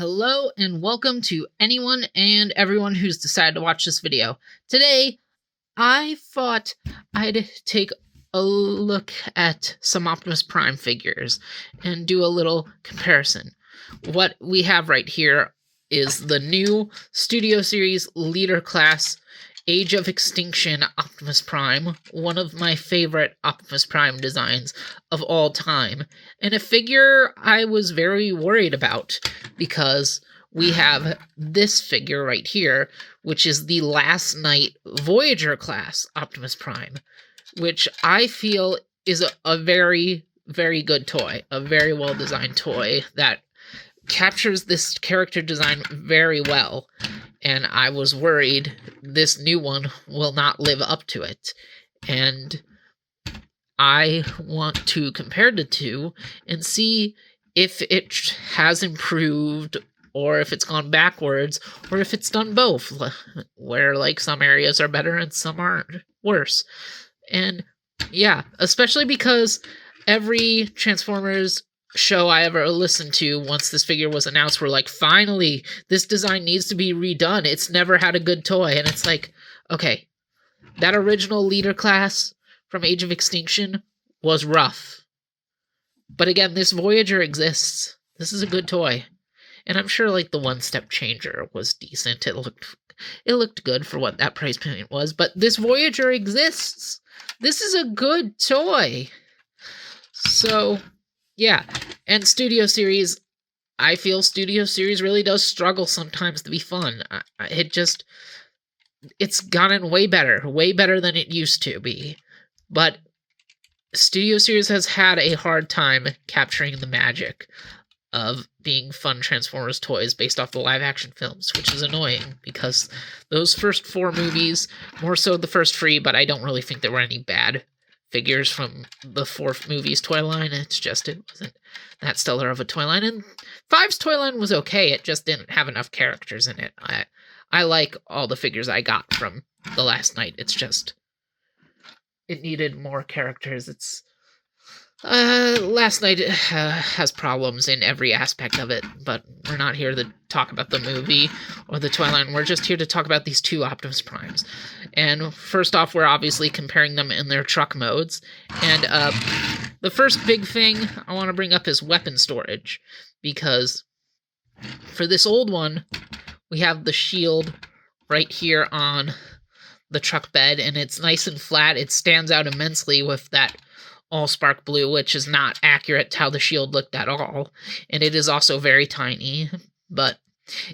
Hello and welcome to anyone and everyone who's decided to watch this video. Today, I thought I'd take a look at some Optimus Prime figures and do a little comparison. What we have right here is the new Studio Series Leader Class Age of Extinction Optimus Prime, one of my favorite Optimus Prime designs of all time, and a figure I was very worried about because we have this figure right here, which is the Last Night Voyager class Optimus Prime, which I feel is a very, very good toy, a very well-designed toy that captures this character design very well, and I was worried this new one will not live up to it. And I want to compare the two and see if it has improved or if it's gone backwards or if it's done both, where like some areas are better and some aren't worse. And yeah, especially because every Transformers show I ever listened to once this figure was announced were like, finally, this design needs to be redone. It's never had a good toy. And it's like, okay, that original leader class from Age of Extinction was rough. But again, this Voyager exists. This is a good toy. And I'm sure like the one-step changer was decent. It looked good for what that price point was, but this Voyager exists. This is a good toy. So, yeah. And Studio Series, I feel Studio Series really does struggle sometimes to be fun. It's gotten way better than it used to be. But Studio Series has had a hard time capturing the magic of being fun Transformers toys based off the live-action films, which is annoying, because those first 4 movies, more so the first 3, but I don't really think there were any bad figures from the 4 movies toy line. It wasn't that stellar of a toy line, and 5's toy line was okay, it just didn't have enough characters in it. I like all the figures I got from the Last Night, it's just it needed more characters. Last Night has problems in every aspect of it, but we're not here to talk about the movie or the toy line. We're just here to talk about these 2 Optimus Primes. And first off, we're obviously comparing them in their truck modes. And the first big thing I want to bring up is weapon storage, because for this old one, we have the shield right here on the truck bed, and it's nice and flat. It stands out immensely with that all-spark blue, which is not accurate to how the shield looked at all, and it is also very tiny, but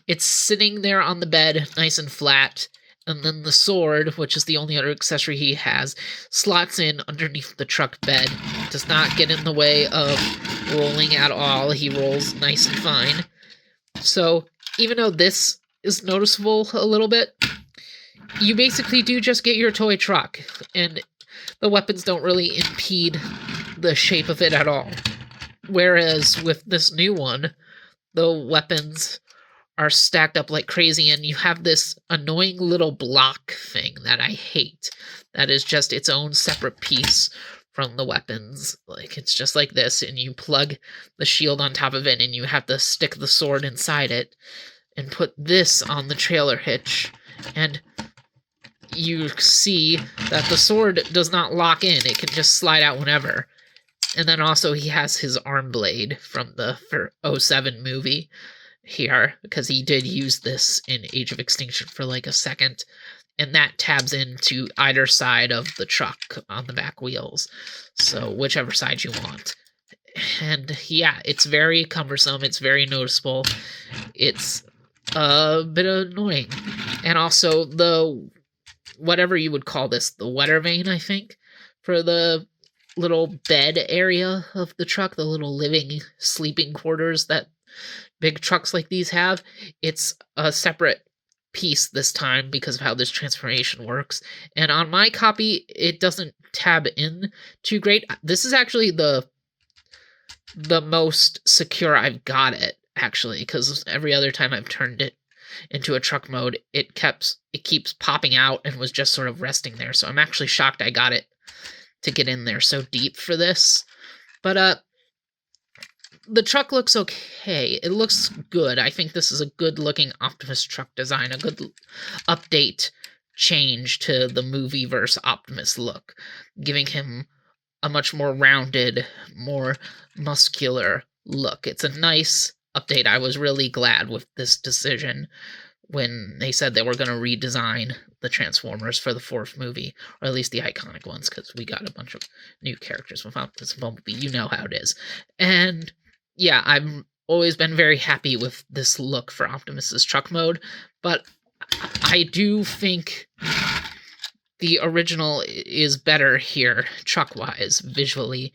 it's sitting there on the bed, nice and flat, and then the sword, which is the only other accessory he has, slots in underneath the truck bed, does not get in the way of rolling at all. He rolls nice and fine. So, even though this is noticeable a little bit, you basically do just get your toy truck, and the weapons don't really impede the shape of it at all. Whereas with this new one, the weapons are stacked up like crazy, and you have this annoying little block thing that I hate. That is just its own separate piece from the weapons. Like, it's just like this, and you plug the shield on top of it, and you have to stick the sword inside it, and put this on the trailer hitch, and you see that the sword does not lock in. It can just slide out whenever. And then also he has his arm blade from the 07 movie here, because he did use this in Age of Extinction for like a second. And that tabs into either side of the truck on the back wheels. So whichever side you want. And yeah, it's very cumbersome. It's very noticeable. It's a bit annoying. And also the whatever you would call this, the weather vane, I think, for the little bed area of the truck, the little living, sleeping quarters that big trucks like these have. It's a separate piece this time because of how this transformation works. And on my copy, it doesn't tab in too great. This is actually the most secure I've got it, actually, because every other time I've turned it into a truck mode, it keeps popping out and was just sort of resting there. So I'm actually shocked I got it to get in there so deep for this. But the truck looks okay. It looks good. I think this is a good-looking Optimus truck design, a good update change to the movie-verse Optimus look, giving him a much more rounded, more muscular look. It's a nice update. I was really glad with this decision when they said they were going to redesign the Transformers for the fourth movie, or at least the iconic ones, because we got a bunch of new characters with Optimus and Bumblebee. You know how it is. And yeah, I've always been very happy with this look for Optimus's truck mode, but I do think the original is better here, truck-wise, visually.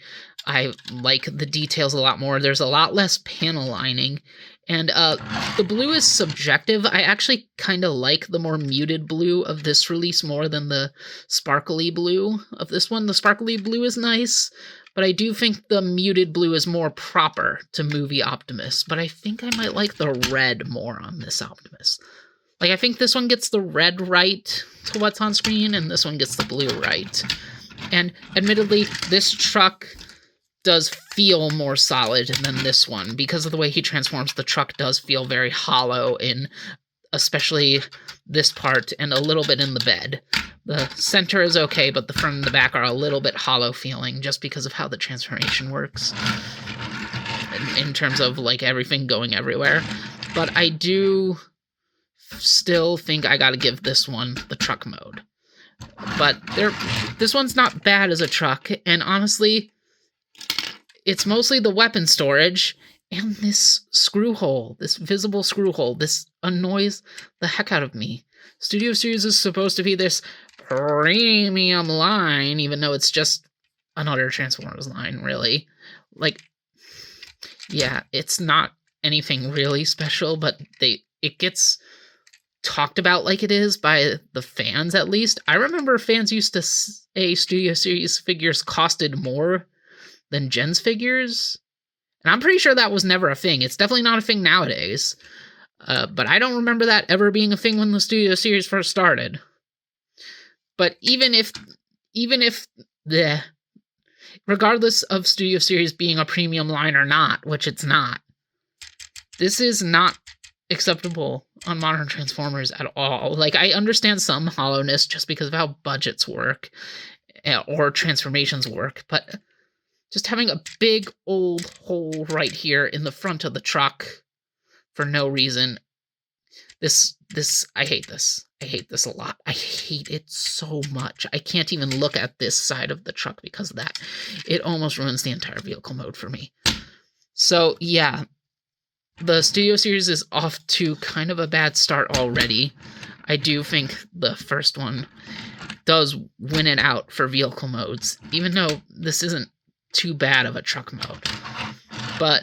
I like the details a lot more. There's a lot less panel lining, and the blue is subjective. I actually kind of like the more muted blue of this release more than the sparkly blue of this one. The sparkly blue is nice, but I do think the muted blue is more proper to movie Optimus, but I think I might like the red more on this Optimus. Like, I think this one gets the red right to what's on screen, and this one gets the blue right. And admittedly, this truck does feel more solid than this one. Because of the way he transforms, the truck does feel very hollow in especially this part and a little bit in the bed. The center is okay, but the front and the back are a little bit hollow feeling just because of how the transformation works. In terms of, like, everything going everywhere. But I do still think I gotta give this one the truck mode. But this one's not bad as a truck, and honestly, it's mostly the weapon storage and this screw hole, this visible screw hole. This annoys the heck out of me. Studio Series is supposed to be this premium line, even though it's just another Transformers line, really. Like, yeah, it's not anything really special, but it gets talked about like it is by the fans, at least. I remember fans used to say Studio Series figures costed more than Gen's figures, and I'm pretty sure that was never a thing. It's definitely not a thing nowadays, but I don't remember that ever being a thing when the Studio Series first started. But even if regardless of Studio Series being a premium line or not, which it's not, this is not acceptable on modern Transformers at all. Like, I understand some hollowness just because of how budgets work or transformations work, but just having a big old hole right here in the front of the truck for no reason, I hate this. I hate this a lot. I hate it so much. I can't even look at this side of the truck because of that. It almost ruins the entire vehicle mode for me. So yeah, the Studio Series is off to kind of a bad start already. I do think the first one does win it out for vehicle modes, even though this isn't too bad of a truck mode. But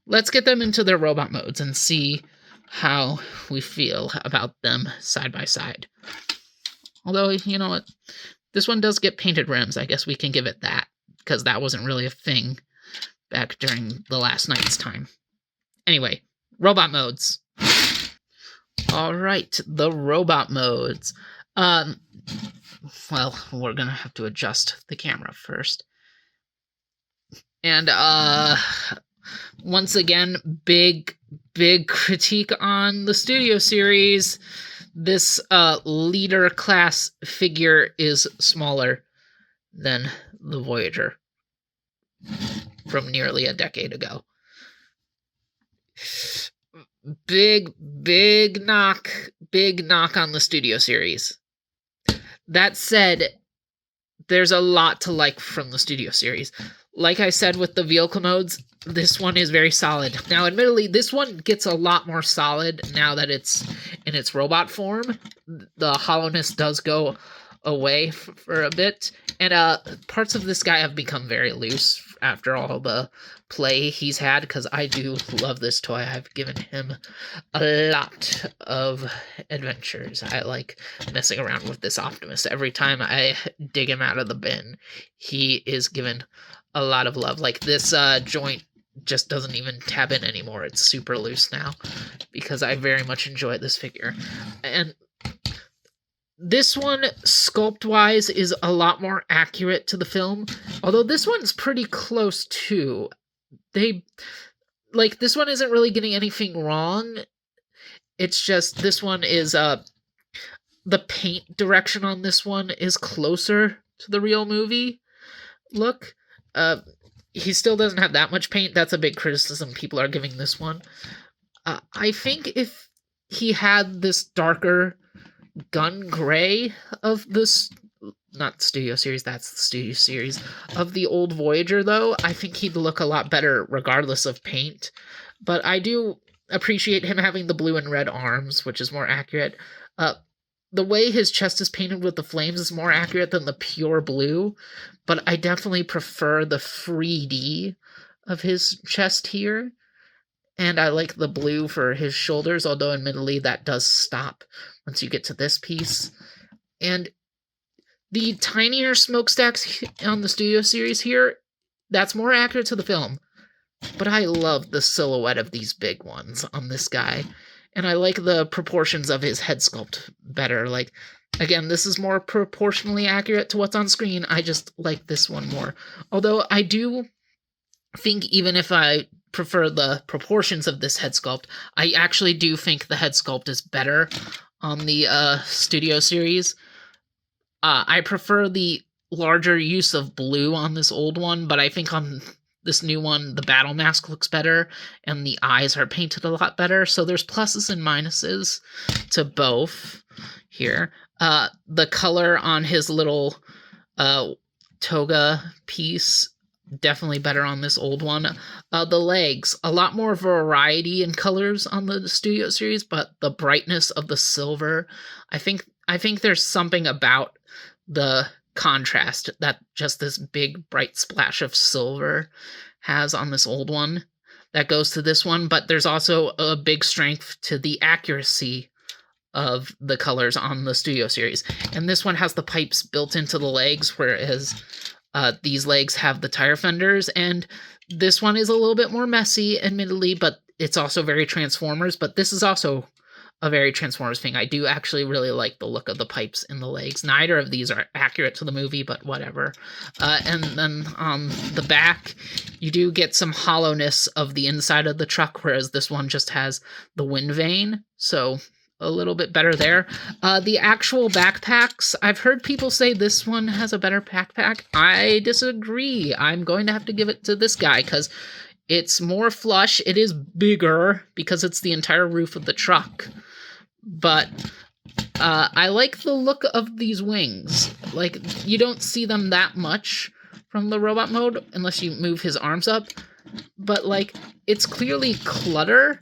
let's get them into their robot modes and see how we feel about them side by side. Although, you know what? This one does get painted rims. I guess we can give it that, because that wasn't really a thing back during the last night's time. Anyway, robot modes. Alright, the robot modes. Well, we're gonna have to adjust the camera first. And, once again, big critique on the Studio Series. This, leader class figure is smaller than the Voyager from nearly a decade ago. Big knock on the Studio Series. That said, there's a lot to like from the Studio Series. Like I said with the vehicle modes, this one is very solid. Now, admittedly, this one gets a lot more solid now that it's in its robot form. The hollowness does go away for a bit, and parts of this guy have become very loose after all the play he's had, because I do love this toy. I've given him a lot of adventures. I like messing around with this Optimus. Every time I dig him out of the bin, he is given a lot of love. Like, this joint just doesn't even tab in anymore. It's super loose now, because I very much enjoy this figure. And this one, sculpt-wise, is a lot more accurate to the film, although this one's pretty close, too. like, this one isn't really getting anything wrong. It's just, this one is, the paint direction on this one is closer to the real movie look. He still doesn't have that much paint. That's a big criticism people are giving this one. I think if he had this darker gun gray of this, not studio series, that's the studio series, of the old Voyager, though, I think he'd look a lot better regardless of paint. But I do appreciate him having the blue and red arms, which is more accurate. The way his chest is painted with the flames is more accurate than the pure blue, but I definitely prefer the 3D of his chest here. And I like the blue for his shoulders, although admittedly that does stop once you get to this piece. And the tinier smokestacks on the studio series here, that's more accurate to the film. But I love the silhouette of these big ones on this guy. And I like the proportions of his head sculpt better. Like, again, this is more proportionally accurate to what's on screen. I just like this one more. Although I do think even if I prefer the proportions of this head sculpt, I actually do think the head sculpt is better on the studio series. I prefer the larger use of blue on this old one, but I think on this new one, the battle mask looks better, and the eyes are painted a lot better, so there's pluses and minuses to both here. The color on his little toga piece, definitely better on this old one. The legs, a lot more variety in colors on the studio series, but the brightness of the silver, I think there's something about the contrast that just this big bright splash of silver has on this old one that goes to this one, but there's also a big strength to the accuracy of the colors on the studio series. And this one has the pipes built into the legs, whereas these legs have the tire fenders, and this one is a little bit more messy, admittedly, but it's also very Transformers, but this is also a very Transformers thing. I do actually really like the look of the pipes in the legs. Neither of these are accurate to the movie, but whatever. And then on the back, you do get some hollowness of the inside of the truck, whereas this one just has the wind vane, so a little bit better there. The actual backpacks, I've heard people say this one has a better backpack. I disagree. I'm going to have to give it to this guy, because it's more flush. It is bigger because it's the entire roof of the truck. But I like the look of these wings. Like, you don't see them that much from the robot mode unless you move his arms up. But, like, it's clearly clutter,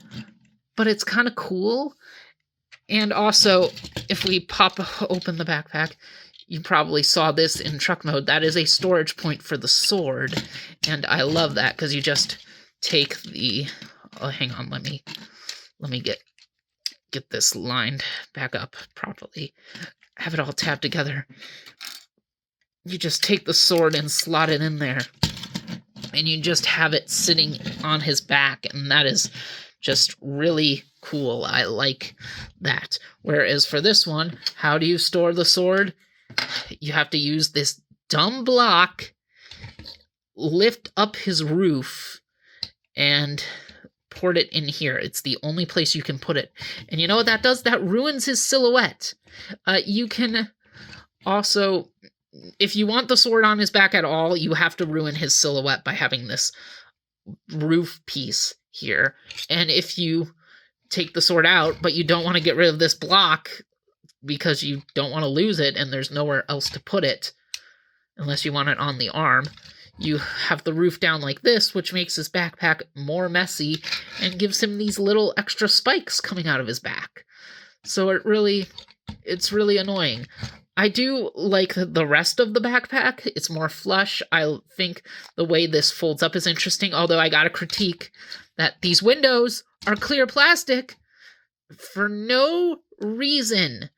but it's kind of cool. And also, if we pop open the backpack, you probably saw this in truck mode. That is a storage point for the sword. And I love that, because you just take the... Oh, hang on, let me get this lined back up properly. Have it all tabbed together. You just take the sword and slot it in there. And you just have it sitting on his back, and that is just really cool. I like that. Whereas for this one, how do you store the sword? You have to use this dumb block, lift up his roof, and port it in here. It's the only place you can put it. And you know what that does? That ruins his silhouette. You can also, if you want the sword on his back at all, you have to ruin his silhouette by having this roof piece here. And if you take the sword out, but you don't want to get rid of this block because you don't want to lose it and there's nowhere else to put it, unless you want it on the arm, you have the roof down like this, which makes his backpack more messy and gives him these little extra spikes coming out of his back. So it's really annoying. I do like the rest of the backpack. It's more flush. I think the way this folds up is interesting, although I gotta critique that these windows are clear plastic for no reason.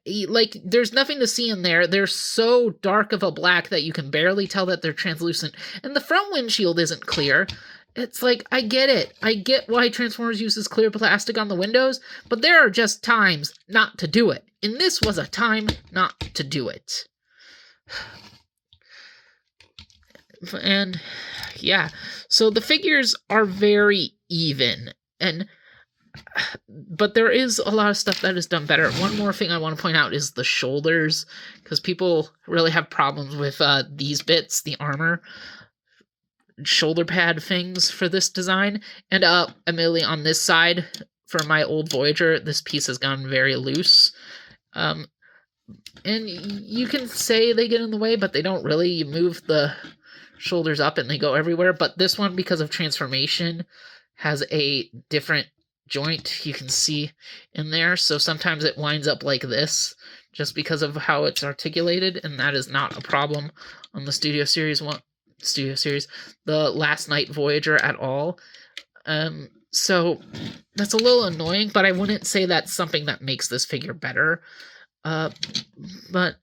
Like, there's nothing to see in there. They're so dark of a black that you can barely tell that they're translucent. And the front windshield isn't clear. It's like, I get it. I get why Transformers uses clear plastic on the windows, but there are just times not to do it. And this was a time not to do it. And yeah, so the figures are very even, and but there is a lot of stuff that is done better. One more thing I want to point out is the shoulders, because people really have problems with these bits, the armor shoulder pad things for this design. And Amelie, on this side, for my old Voyager, this piece has gone very loose. And you can say they get in the way, but they don't really. You move the shoulders up and they go everywhere. But this one, because of transformation, has a different joint you can see in there. So sometimes it winds up like this just because of how it's articulated, and that is not a problem on the Studio Series, the Last Night Voyager at all. So that's a little annoying, but I wouldn't say that's something that makes this figure better. But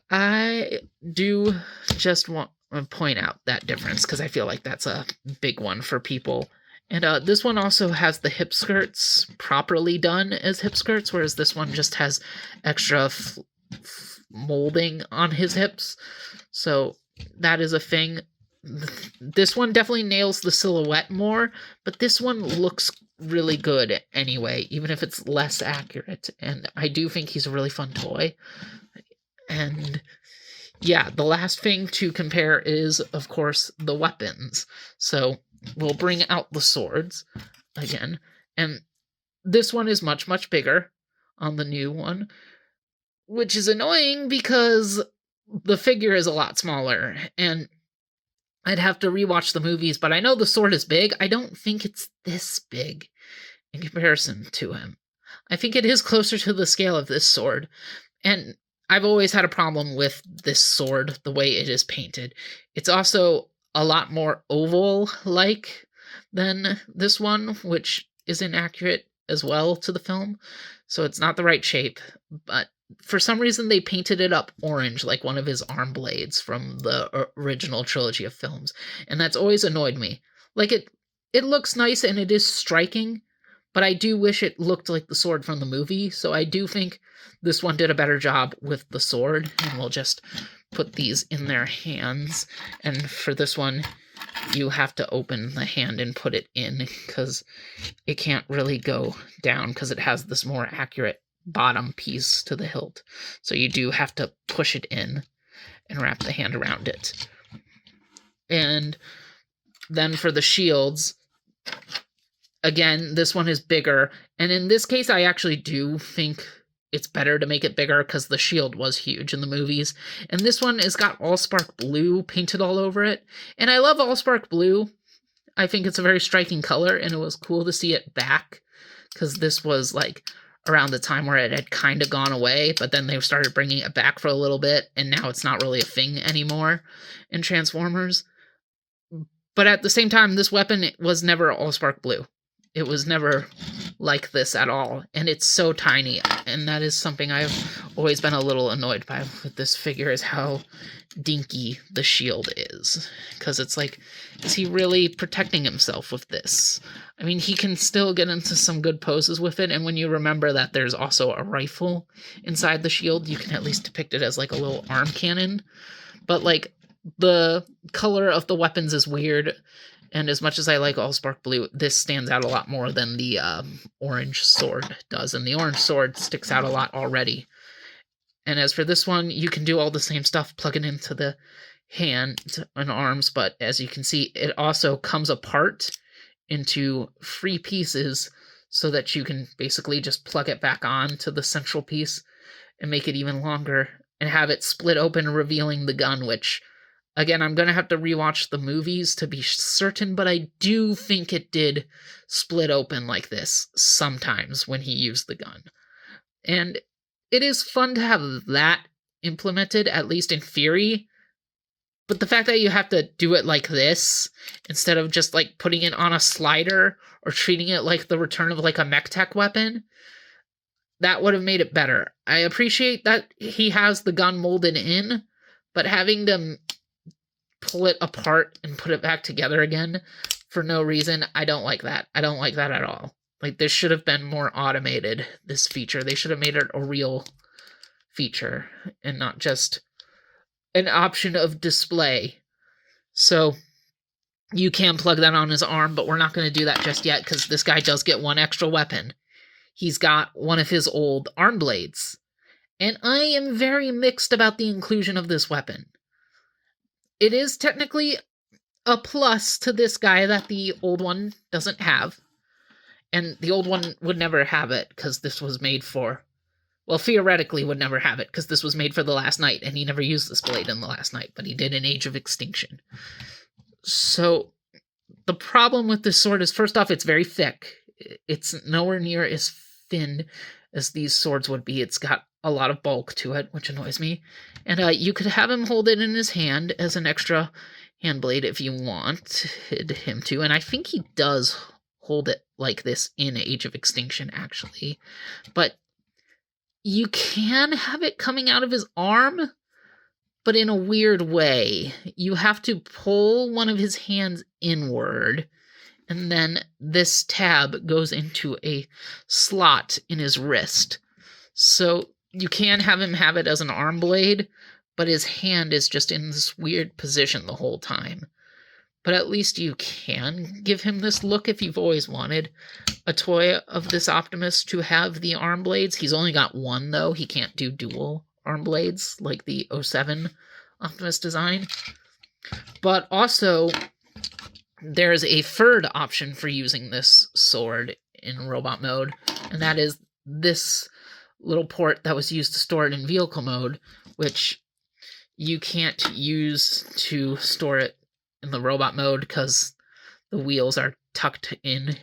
I do just want to point out that difference, because I feel like that's a big one for people. And this one also has the hip skirts properly done as hip skirts, whereas this one just has extra molding on his hips. So that is a thing. This one definitely nails the silhouette more, but this one looks really good anyway, even if it's less accurate. And I do think he's a really fun toy. And yeah, the last thing to compare is, of course, the weapons. So we'll bring out the swords again. And this one is much, much bigger on the new one, which is annoying because the figure is a lot smaller. And I'd have to rewatch the movies, but I know the sword is big. I don't think it's this big in comparison to him. I think it is closer to the scale of this sword. And I've always had a problem with this sword, the way it is painted. It's also a lot more oval-like than this one, which is inaccurate as well to the film. So it's not the right shape, but for some reason they painted it up orange like one of his arm blades from the original trilogy of films, and that's always annoyed me. Like, it looks nice and it is striking, but I do wish it looked like the sword from the movie, so I do think this one did a better job with the sword. And we'll just put these in their hands, and for this one you have to open the hand and put it in, because it can't really go down because it has this more accurate bottom piece to the hilt. So you do have to push it in and wrap the hand around it. And then for the shields, again, this one is bigger. And in this case, I actually do think it's better to make it bigger because the shield was huge in the movies. And this one has got Allspark Blue painted all over it. And I love Allspark Blue. I think it's a very striking color, and it was cool to see it back, because this was like around the time where it had kind of gone away, but then they started bringing it back for a little bit, and now it's not really a thing anymore in Transformers. But at the same time, this weapon was never Allspark Blue. It was never like this at all, and it's so tiny, and that is something I've always been a little annoyed by with this figure, is how dinky the shield is. Because it's like, is he really protecting himself with this? I mean, he can still get into some good poses with it, and when you remember that there's also a rifle inside the shield, you can at least depict it as like a little arm cannon. But like, the color of the weapons is weird, and as much as I like Allspark Blue, this stands out a lot more than the orange sword does, and the orange sword sticks out a lot already. And as for this one, you can do all the same stuff, plug it into the hand and arms, but as you can see, it also comes apart into 3 pieces so that you can basically just plug it back on to the central piece and make it even longer and have it split open, revealing the gun, which, again, I'm going to have to rewatch the movies to be certain, but I do think it did split open like this sometimes when he used the gun. And it is fun to have that implemented, at least in theory, but the fact that you have to do it like this, instead of just like putting it on a slider or treating it like the return of like a mech tech weapon, that would have made it better. I appreciate that he has the gun molded in, but having them pull it apart and put it back together again for no reason, I don't like that. I don't like that at all. Like, this should have been more automated, this feature. They should have made it a real feature and not just an option of display. So you can plug that on his arm, but we're not going to do that just yet because this guy does get one extra weapon. He's got one of his old arm blades. And I am very mixed about the inclusion of this weapon. It is technically a plus to this guy that the old one doesn't have. And the old one would never have it because this was made for... Well, theoretically would never have it because this was made for the Last Knight, and he never used this blade in the Last Knight, but he did in Age of Extinction. So the problem with this sword is, first off, it's very thick. It's nowhere near as thin as these swords would be. It's got a lot of bulk to it, which annoys me. And you could have him hold it in his hand as an extra hand blade if you wanted him to. And I think he does hold it like this in Age of Extinction, actually. But you can have it coming out of his arm, but in a weird way. You have to pull one of his hands inward, and then this tab goes into a slot in his wrist. So you can have him have it as an arm blade, but his hand is just in this weird position the whole time. But at least you can give him this look if you've always wanted a toy of this Optimus to have the arm blades. He's only got one, though. He can't do dual arm blades like the 07 Optimus design. But also, there's a third option for using this sword in robot mode, and that is this little port that was used to store it in vehicle mode, which you can't use to store it in the robot mode because the wheels are tucked in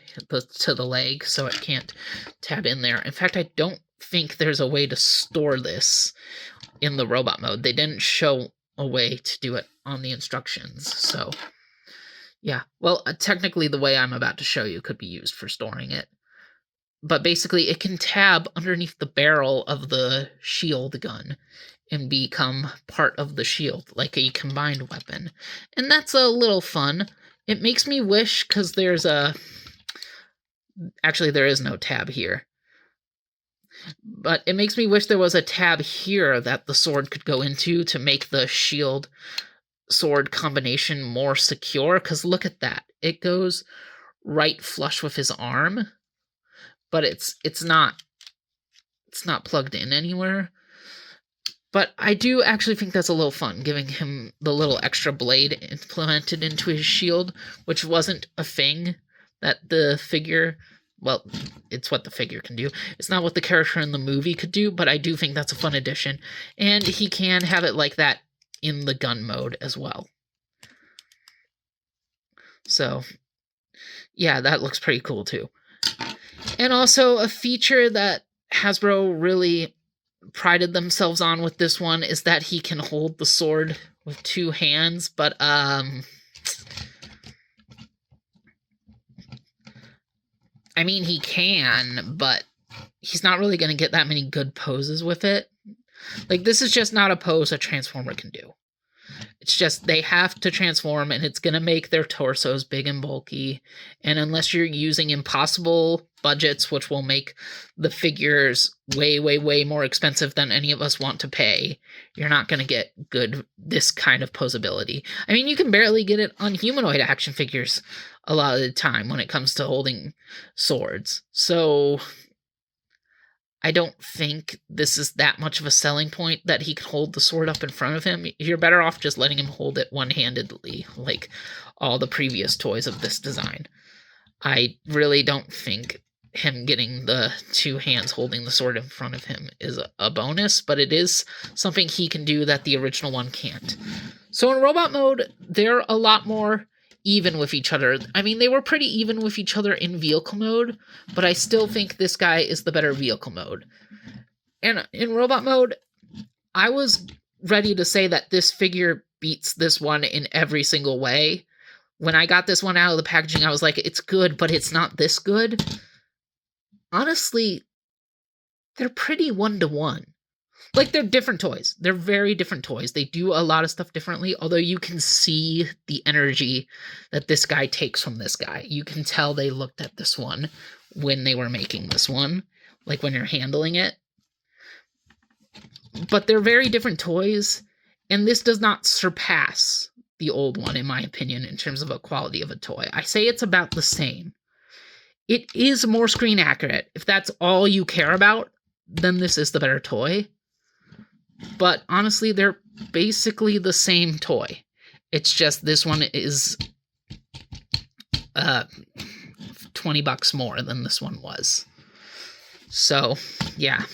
to the leg, so it can't tab in there. In fact, I don't think there's a way to store this in the robot mode. They didn't show a way to do it on the instructions, so yeah. Well, technically the way I'm about to show you could be used for storing it. But basically, it can tab underneath the barrel of the shield gun and become part of the shield, like a combined weapon. And that's a little fun. It makes me wish, because there's a... Actually, there is no tab here. But it makes me wish there was a tab here that the sword could go into to make the shield sword combination more secure, because look at that. It goes right flush with his arm, but it's not plugged in anywhere. But I do actually think that's a little fun, giving him the little extra blade implemented into his shield, which wasn't a thing that the figure... Well, it's what the figure can do. It's not what the character in the movie could do, but I do think that's a fun addition. And he can have it like that in the gun mode as well. So, yeah, that looks pretty cool too. And also, a feature that Hasbro really prided themselves on with this one is that he can hold the sword with two hands, but I mean, he can, but he's not really going to get that many good poses with it. Like, this is just not a pose a Transformer can do. It's just they have to transform, and it's going to make their torsos big and bulky. And unless you're using impossible budgets, which will make the figures way, way, way more expensive than any of us want to pay, you're not going to get this kind of posability. I mean, you can barely get it on humanoid action figures a lot of the time when it comes to holding swords. So I don't think this is that much of a selling point that he can hold the sword up in front of him. You're better off just letting him hold it one-handedly, like all the previous toys of this design. I really don't think him getting the two hands holding the sword in front of him is a bonus, but it is something he can do that the original one can't. So in robot mode, they're a lot more even with each other. I mean, they were pretty even with each other in vehicle mode, but I still think this guy is the better vehicle mode. And in robot mode, I was ready to say that this figure beats this one in every single way. When I got this one out of the packaging, I was like, it's good, but it's not this good. Honestly, they're pretty one-to-one. Like, they're different toys. They're very different toys. They do a lot of stuff differently, although you can see the energy that this guy takes from this guy. You can tell they looked at this one when they were making this one, like when you're handling it. But they're very different toys, and this does not surpass the old one, in my opinion, in terms of a quality of a toy. I say it's about the same. It is more screen accurate. If that's all you care about, then this is the better toy. But honestly, they're basically the same toy. It's just this one is $20 more than this one was. So, yeah.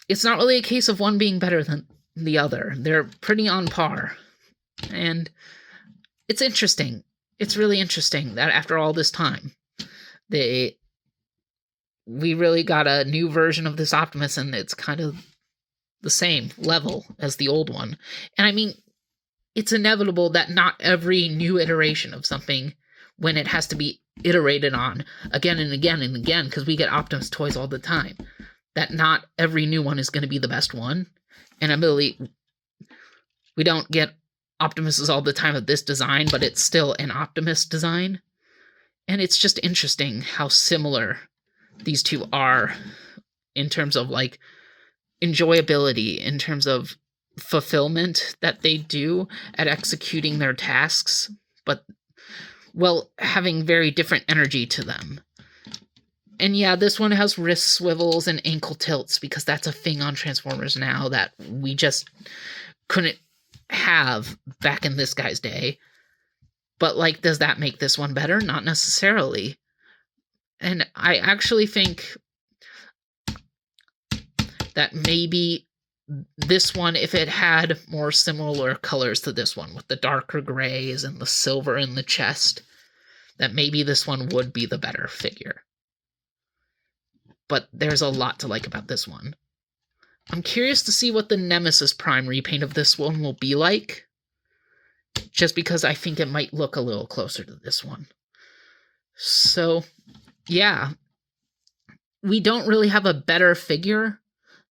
It's not really a case of one being better than the other. They're pretty on par. And it's interesting. It's really interesting that after all this time, we really got a new version of this Optimus, and it's kind of the same level as the old one. And I mean, it's inevitable that not every new iteration of something, when it has to be iterated on again and again and again, because we get Optimus toys all the time, that not every new one is going to be the best one. And admittedly, we don't get Optimuses all the time of this design, but it's still an Optimus design. And it's just interesting how similar these two are in terms of like enjoyability, in terms of fulfillment that they do at executing their tasks, but well, having very different energy to them. And yeah, this one has wrist swivels and ankle tilts because that's a thing on Transformers now that we just couldn't have back in this guy's day. But like, does that make this one better? Not necessarily. And I actually think that maybe this one, if it had more similar colors to this one, with the darker grays and the silver in the chest, that maybe this one would be the better figure. But there's a lot to like about this one. I'm curious to see what the Nemesis Prime repaint of this one will be like, just because I think it might look a little closer to this one. So, yeah. We don't really have a better figure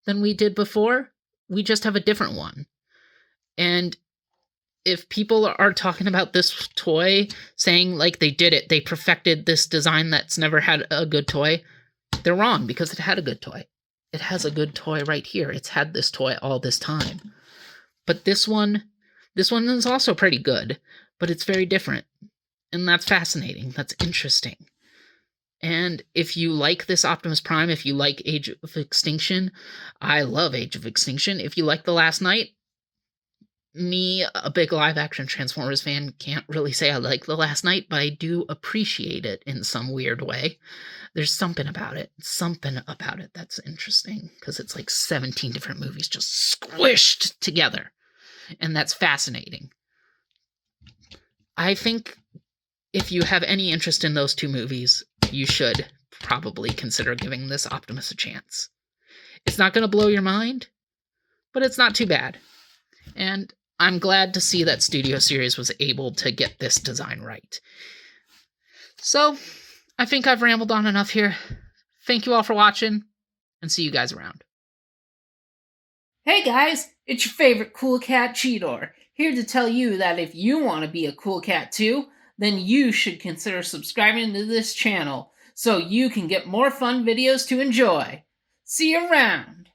than we did before. We just have a different one. And if people are talking about this toy, saying like they did it, they perfected this design that's never had a good toy, they're wrong, because it had a good toy. It has a good toy right here. It's had this toy all this time. But this one is also pretty good, but it's very different. And that's fascinating. That's interesting. And if you like this Optimus Prime, if you like Age of Extinction, I love Age of Extinction. If you like The Last Knight, me, a big live-action Transformers fan, can't really say I like The Last Knight, but I do appreciate it in some weird way. There's something about it that's interesting, because it's like 17 different movies just squished together, and that's fascinating. I think if you have any interest in those two movies, you should probably consider giving this Optimus a chance. It's not going to blow your mind, but it's not too bad. And I'm glad to see that Studio Series was able to get this design right. So, I think I've rambled on enough here. Thank you all for watching, and see you guys around. Hey guys, it's your favorite Cool Cat Cheetor, here to tell you that if you want to be a cool cat too, then you should consider subscribing to this channel so you can get more fun videos to enjoy. See you around!